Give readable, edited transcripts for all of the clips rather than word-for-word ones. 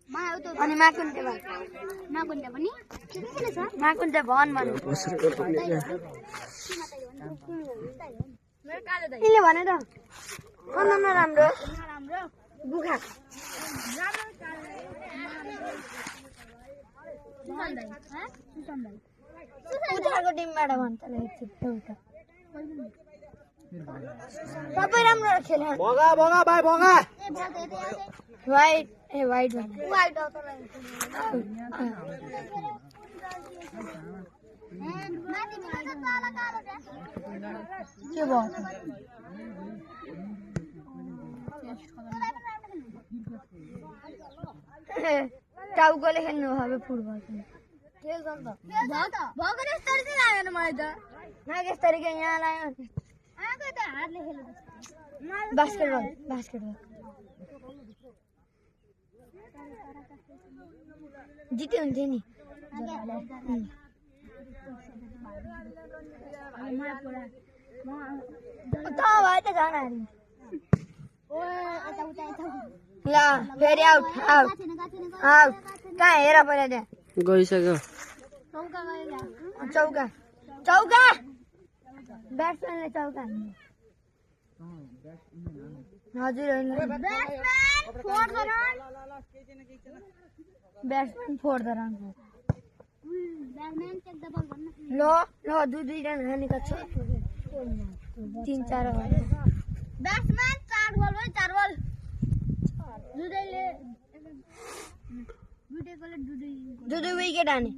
अनि माकुन्ते भन माकुन्ते भन भन यिनले भने त नराम्रो बुखा उताको टिमबाट भन्छ सबै राम्रो खेल्यो भगा भगा भाइ भगा वाइट वाइट के भयो टाउकोले खेल्नु अब फुटबल यस्तरी यहाँ लाग्यो बास्केटबल जित्यो हुन्थ्यो नि भाइ त जान ल फेरि आउट कहाँ हेर पहिला त्यहाँ गइसक्यो चौका ब्याट्सम्यानले चौका हजुर ब्याट्सम्यान फोर द रन ल दुईजना हानेका छ 3-4 ब्याट्सम्यान 4 बल दुई विकेट हाने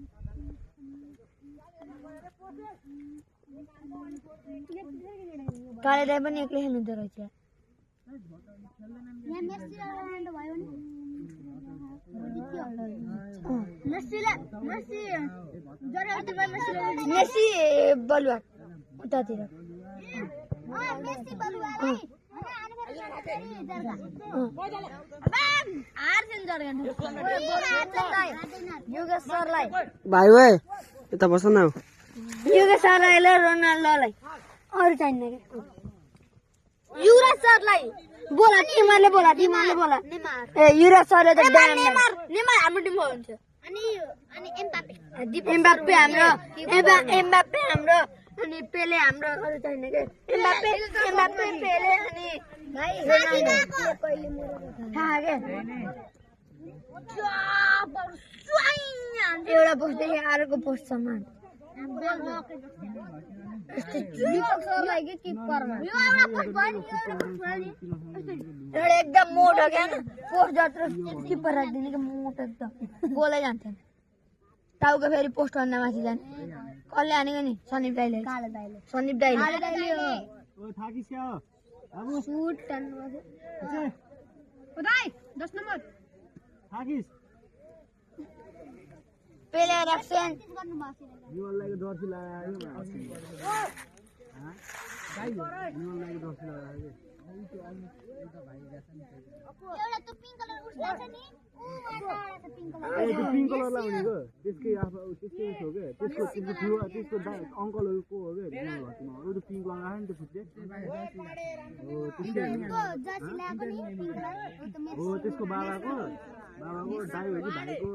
काले दाइ पनि एक्लै खेल्नुहुँदो रहेछ मेसी बलुवा उतातिर भाइ भाइ यता बस न युवराज सरलाई ल रोनाल्डोलाई अरू चाहिन्न क्या युवराज सरलाई बोला टिमरले बोला ए युवराज सरले त नेमार हाम्रो टिममा हुन्छ अनि एम्बाप्पे हाम्रो अनि पेले हाम्रो अरू चाहिन्न के एम्बाप्पे पेले अनि एउटा पोस्टदेखि अर्को पोस्टसम्म एकदम मोटो क्या पोस्ट जत्रो किपर राखिदिने कि मोटो एकदम बोलै जान्थ्यो टाउको फेरि पोस्ट भन्दा माथि जाने कसले हानेको नि सन्दीप दाइले पेले राख्छन् पिङ्क कलरलाई भनेको त्यसकै त्यसकै हो के त्यसको अङ्कलहरूको हो के अरू पिङ्क लगाएर नि त्यो फुट्ने हो त्यसको बाबाको दाइ हो कि भाइको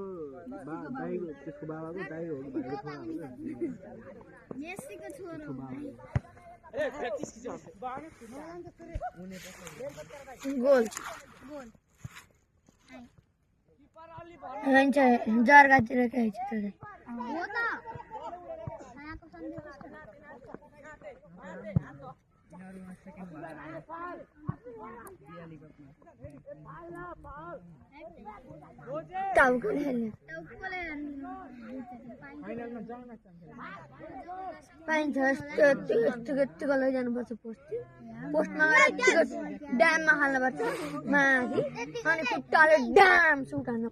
दाइको त्यसको बाबाको दाइ हो कि भाइको छोरा गोल हुन्छ जर्गातिर के छ त टाउकोले खेल्ने पाइन्छ यस्तो लैजानुपर्छ पोस्टमा गएर ड्याममा हाल्नुपर्छ माथि अनि खुट्टाले ड्याम सुट हाल्नु